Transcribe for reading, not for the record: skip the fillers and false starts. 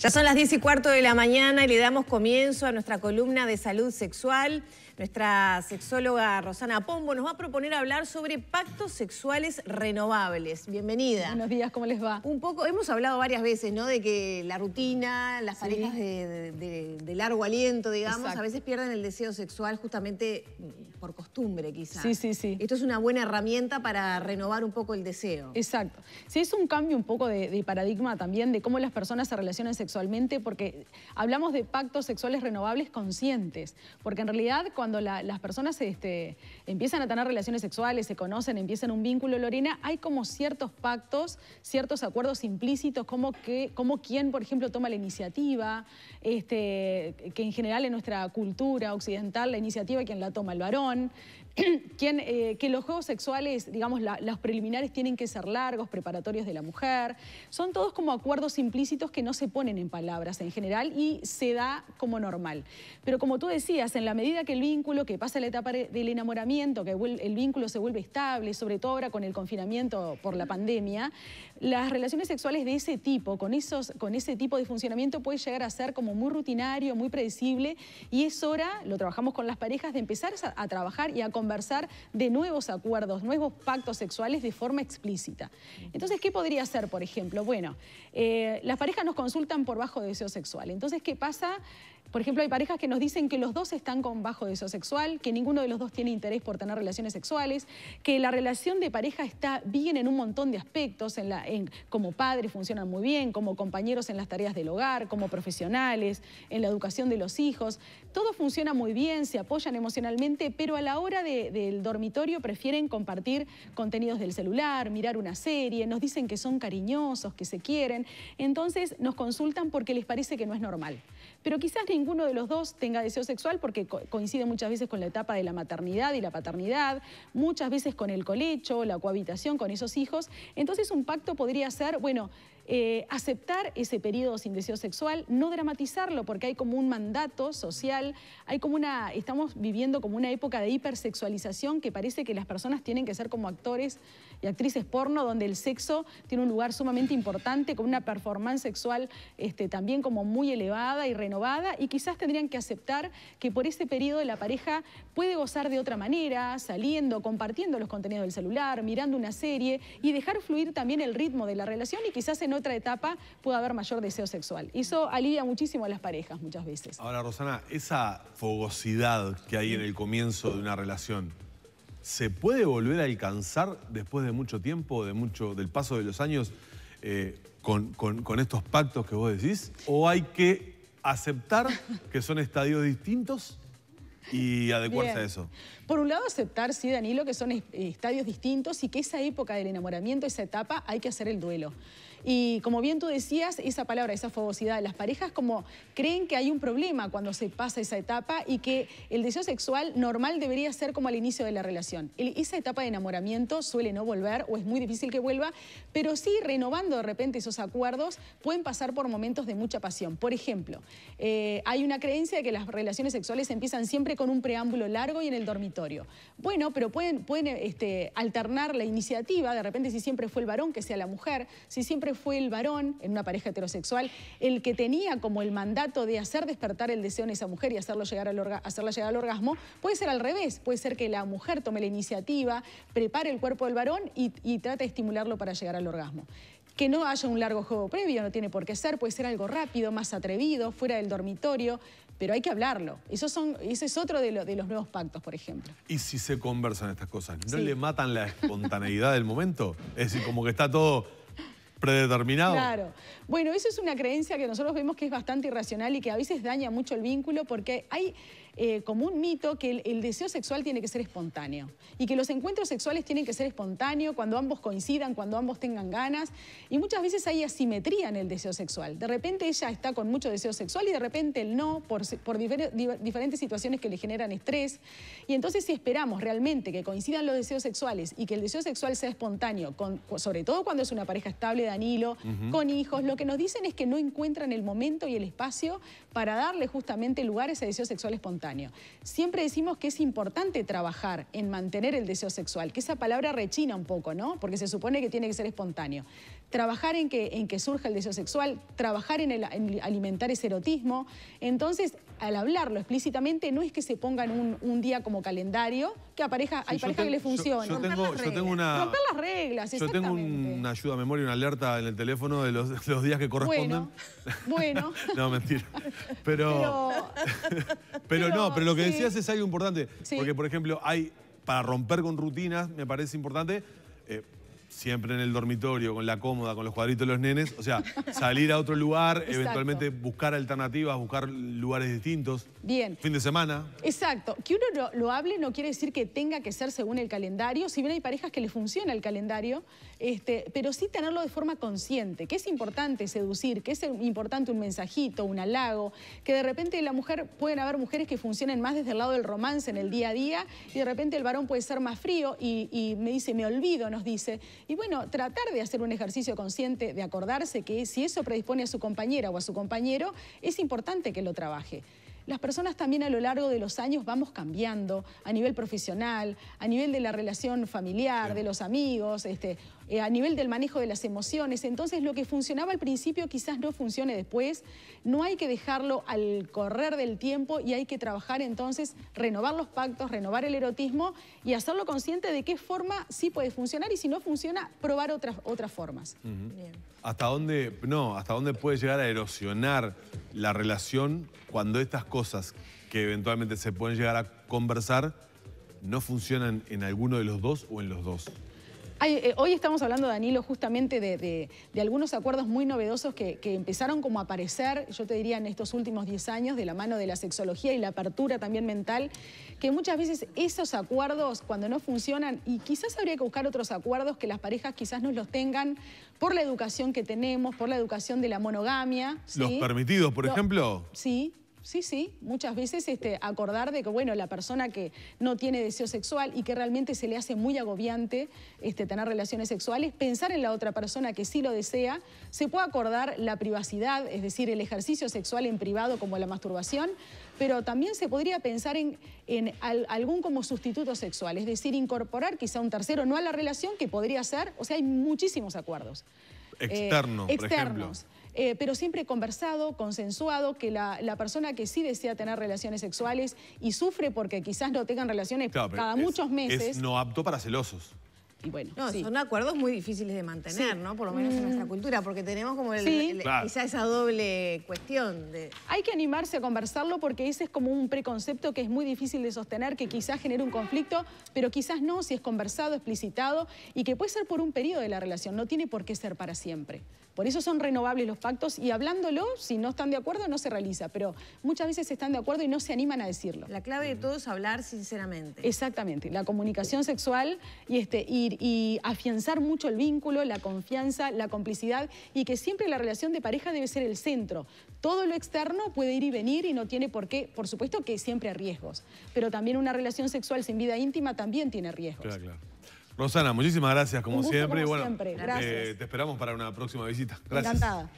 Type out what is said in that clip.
Ya son las 10:15 de la mañana y le damos comienzo a nuestra columna de salud sexual. Nuestra sexóloga Rosana Pombo nos va a proponer hablar sobre pactos sexuales renovables. Bienvenida. Buenos días, ¿cómo les va? Un poco, hemos hablado varias veces, ¿no? De que la rutina, las parejas de largo aliento, digamos, a veces pierden el deseo sexual justamente por costumbre, quizás. Sí. Esto es una buena herramienta para renovar un poco el deseo. Exacto. Sí, es un cambio un poco de paradigma también de cómo las personas se relacionan sexualmente, porque hablamos de pactos sexuales renovables conscientes, porque en realidad cuando las personas empiezan a tener relaciones sexuales, se conocen, empiezan un vínculo, Lorena, hay como ciertos pactos, ciertos acuerdos implícitos, como quién, por ejemplo, toma la iniciativa, que en general en nuestra cultura occidental la iniciativa quien la toma el varón, que los juegos sexuales, digamos, los preliminares tienen que ser largos, preparatorios de la mujer. Son todos como acuerdos implícitos que no se ponen en palabras en general y se da como normal. Pero como tú decías, en la medida que el vínculo, que pasa la etapa del enamoramiento, que el vínculo se vuelve estable, sobre todo ahora con el confinamiento por la pandemia, las relaciones sexuales de ese tipo, con ese tipo de funcionamiento puede llegar a ser como muy rutinario, muy predecible, y es hora, lo trabajamos con las parejas, de empezar a trabajar y a conversar de nuevos acuerdos, nuevos pactos sexuales de forma explícita. Entonces, ¿qué podría ser, por ejemplo? Bueno, las parejas nos consultan por bajo deseo sexual. Entonces, ¿qué pasa? Por ejemplo, hay parejas que nos dicen que los dos están con bajo deseo sexual, que ninguno de los dos tiene interés por tener relaciones sexuales, que la relación de pareja está bien en un montón de aspectos, como padres funcionan muy bien, como compañeros en las tareas del hogar, como profesionales, en la educación de los hijos. Todo funciona muy bien, se apoyan emocionalmente, pero a la hora del dormitorio prefieren compartir contenidos del celular, mirar una serie, nos dicen que son cariñosos, que se quieren. Entonces nos consultan porque les parece que no es normal. Pero quizás ninguno de los dos tenga deseo sexual porque coincide muchas veces con la etapa de la maternidad y la paternidad, muchas veces con el colecho, la cohabitación con esos hijos. Entonces un pacto podría ser, bueno, aceptar ese periodo sin deseo sexual, no dramatizarlo porque hay como un mandato social, estamos viviendo como una época de hipersexualización que parece que las personas tienen que ser como actores y actrices porno, donde el sexo tiene un lugar sumamente importante, con una performance sexual también como muy elevada y renovada, y quizás tendrían que aceptar que por ese periodo la pareja puede gozar de otra manera, saliendo, compartiendo los contenidos del celular, mirando una serie, y dejar fluir también el ritmo de la relación, y quizás en otra etapa pueda haber mayor deseo sexual. Eso alivia muchísimo a las parejas muchas veces. Ahora, Rosana, esa fogosidad que hay en el comienzo de una relación, ¿se puede volver a alcanzar después de mucho tiempo, del paso de los años, con estos pactos que vos decís? ¿O hay que aceptar que son estadios distintos y adecuarse a eso? Por un lado, aceptar, sí, Danilo, que son estadios distintos y que esa época del enamoramiento, esa etapa, hay que hacer el duelo. Y como bien tú decías, esa palabra, esa fogosidad de las parejas, como creen que hay un problema cuando se pasa esa etapa y que el deseo sexual normal debería ser como al inicio de la relación. Esa etapa de enamoramiento suele no volver o es muy difícil que vuelva, pero sí, renovando de repente esos acuerdos, pueden pasar por momentos de mucha pasión. Por ejemplo, hay una creencia de que las relaciones sexuales empiezan siempre con un preámbulo largo y en el dormitorio. Bueno, pero pueden alternar la iniciativa, de repente si siempre fue el varón, que sea la mujer, si siempre fue el varón en una pareja heterosexual el que tenía como el mandato de hacer despertar el deseo en esa mujer y hacerla llegar al orgasmo, puede ser al revés, puede ser que la mujer tome la iniciativa, prepare el cuerpo del varón y trate de estimularlo para llegar al orgasmo. Que no haya un largo juego previo, no tiene por qué ser, puede ser algo rápido, más atrevido, fuera del dormitorio, pero hay que hablarlo. Ese es otro de los nuevos pactos, por ejemplo. ¿Y si se conversan estas cosas? ¿No le matan la espontaneidad del momento? Es decir, como que está todo predeterminado. Claro. Bueno, eso es una creencia que nosotros vemos que es bastante irracional y que a veces daña mucho el vínculo porque hay como un mito que el deseo sexual tiene que ser espontáneo y que los encuentros sexuales tienen que ser espontáneos cuando ambos coincidan, cuando ambos tengan ganas, y muchas veces hay asimetría en el deseo sexual. De repente ella está con mucho deseo sexual y de repente él no, por diferentes situaciones que le generan estrés, y entonces si esperamos realmente que coincidan los deseos sexuales y que el deseo sexual sea espontáneo, sobre todo cuando es una pareja estable, Danilo, con hijos, lo que nos dicen es que no encuentran el momento y el espacio para darle justamente lugar a ese deseo sexual espontáneo. espontáneo. Siempre decimos que es importante trabajar en mantener el deseo sexual, que esa palabra rechina un poco, ¿no? Porque se supone que tiene que ser espontáneo. Trabajar en que surja el deseo sexual, trabajar en alimentar ese erotismo. Entonces, al hablarlo explícitamente, no es que se pongan un día como calendario, que hay parejas que le funciona. Yo tengo una... Romper las reglas, yo tengo una ayuda a memoria, una alerta en el teléfono de los días que corresponden. Bueno. No, mentira. Pero lo que decías es algo importante. Sí. Porque, por ejemplo, para romper con rutinas, me parece importante... siempre en el dormitorio, con la cómoda, con los cuadritos de los nenes. O sea, salir a otro lugar, Exacto. eventualmente buscar alternativas, buscar lugares distintos. Bien. Fin de semana. Exacto. Que uno lo hable no quiere decir que tenga que ser según el calendario. Si bien hay parejas que les funciona el calendario, pero sí tenerlo de forma consciente. Que es importante seducir, que es importante un mensajito, un halago. Que de repente pueden haber mujeres que funcionen más desde el lado del romance en el día a día y de repente el varón puede ser más frío y me dice, me olvido, nos dice. Y bueno, tratar de hacer un ejercicio consciente, de acordarse que si eso predispone a su compañera o a su compañero, es importante que lo trabaje. Las personas también a lo largo de los años vamos cambiando a nivel profesional, a nivel de la relación familiar, de los amigos, a nivel del manejo de las emociones. Entonces, lo que funcionaba al principio quizás no funcione después. No hay que dejarlo al correr del tiempo y hay que trabajar entonces, renovar los pactos, renovar el erotismo y hacerlo consciente de qué forma sí puede funcionar y si no funciona, probar otras formas. Bien. ¿Hasta dónde puede llegar a erosionar la relación cuando estas cosas que eventualmente se pueden llegar a conversar no funcionan en alguno de los dos o en los dos? Hoy estamos hablando, Danilo, justamente de algunos acuerdos muy novedosos que empezaron como a aparecer, yo te diría, en estos últimos 10 años, de la mano de la sexología y la apertura también mental, que muchas veces esos acuerdos, cuando no funcionan, y quizás habría que buscar otros acuerdos que las parejas quizás no los tengan por la educación que tenemos, por la educación de la monogamia. ¿Sí? ¿Los permitidos, por ejemplo? Sí. Sí, muchas veces acordar de que, bueno, la persona que no tiene deseo sexual y que realmente se le hace muy agobiante tener relaciones sexuales, pensar en la otra persona que sí lo desea, se puede acordar la privacidad, es decir, el ejercicio sexual en privado como la masturbación, pero también se podría pensar en algún como sustituto sexual, es decir, incorporar quizá un tercero, no a la relación, que podría ser, o sea, hay muchísimos acuerdos. Externos, por ejemplo. Pero siempre conversado, consensuado, que la persona que sí desea tener relaciones sexuales y sufre porque quizás no tengan relaciones cada muchos meses. Es no apto para celosos. Y bueno, no, sí. Son acuerdos muy difíciles de mantener, ¿no? Por lo menos en nuestra cultura, porque tenemos como Claro. quizá esa doble cuestión. Hay que animarse a conversarlo porque ese es como un preconcepto que es muy difícil de sostener, que quizás genere un conflicto, pero quizás no, si es conversado, explicitado, y que puede ser por un periodo de la relación, no tiene por qué ser para siempre. Por eso son renovables los pactos y hablándolo, si no están de acuerdo, no se realiza, pero muchas veces están de acuerdo y no se animan a decirlo. La clave de todo es hablar sinceramente. Exactamente, la comunicación sexual y afianzar mucho el vínculo, la confianza, la complicidad y que siempre la relación de pareja debe ser el centro. Todo lo externo puede ir y venir y no tiene por qué, por supuesto que siempre hay riesgos, pero también una relación sexual sin vida íntima también tiene riesgos. Claro. Rosana, muchísimas gracias como siempre. Como bueno, siempre. Gracias. Te esperamos para una próxima visita. Gracias. Encantada.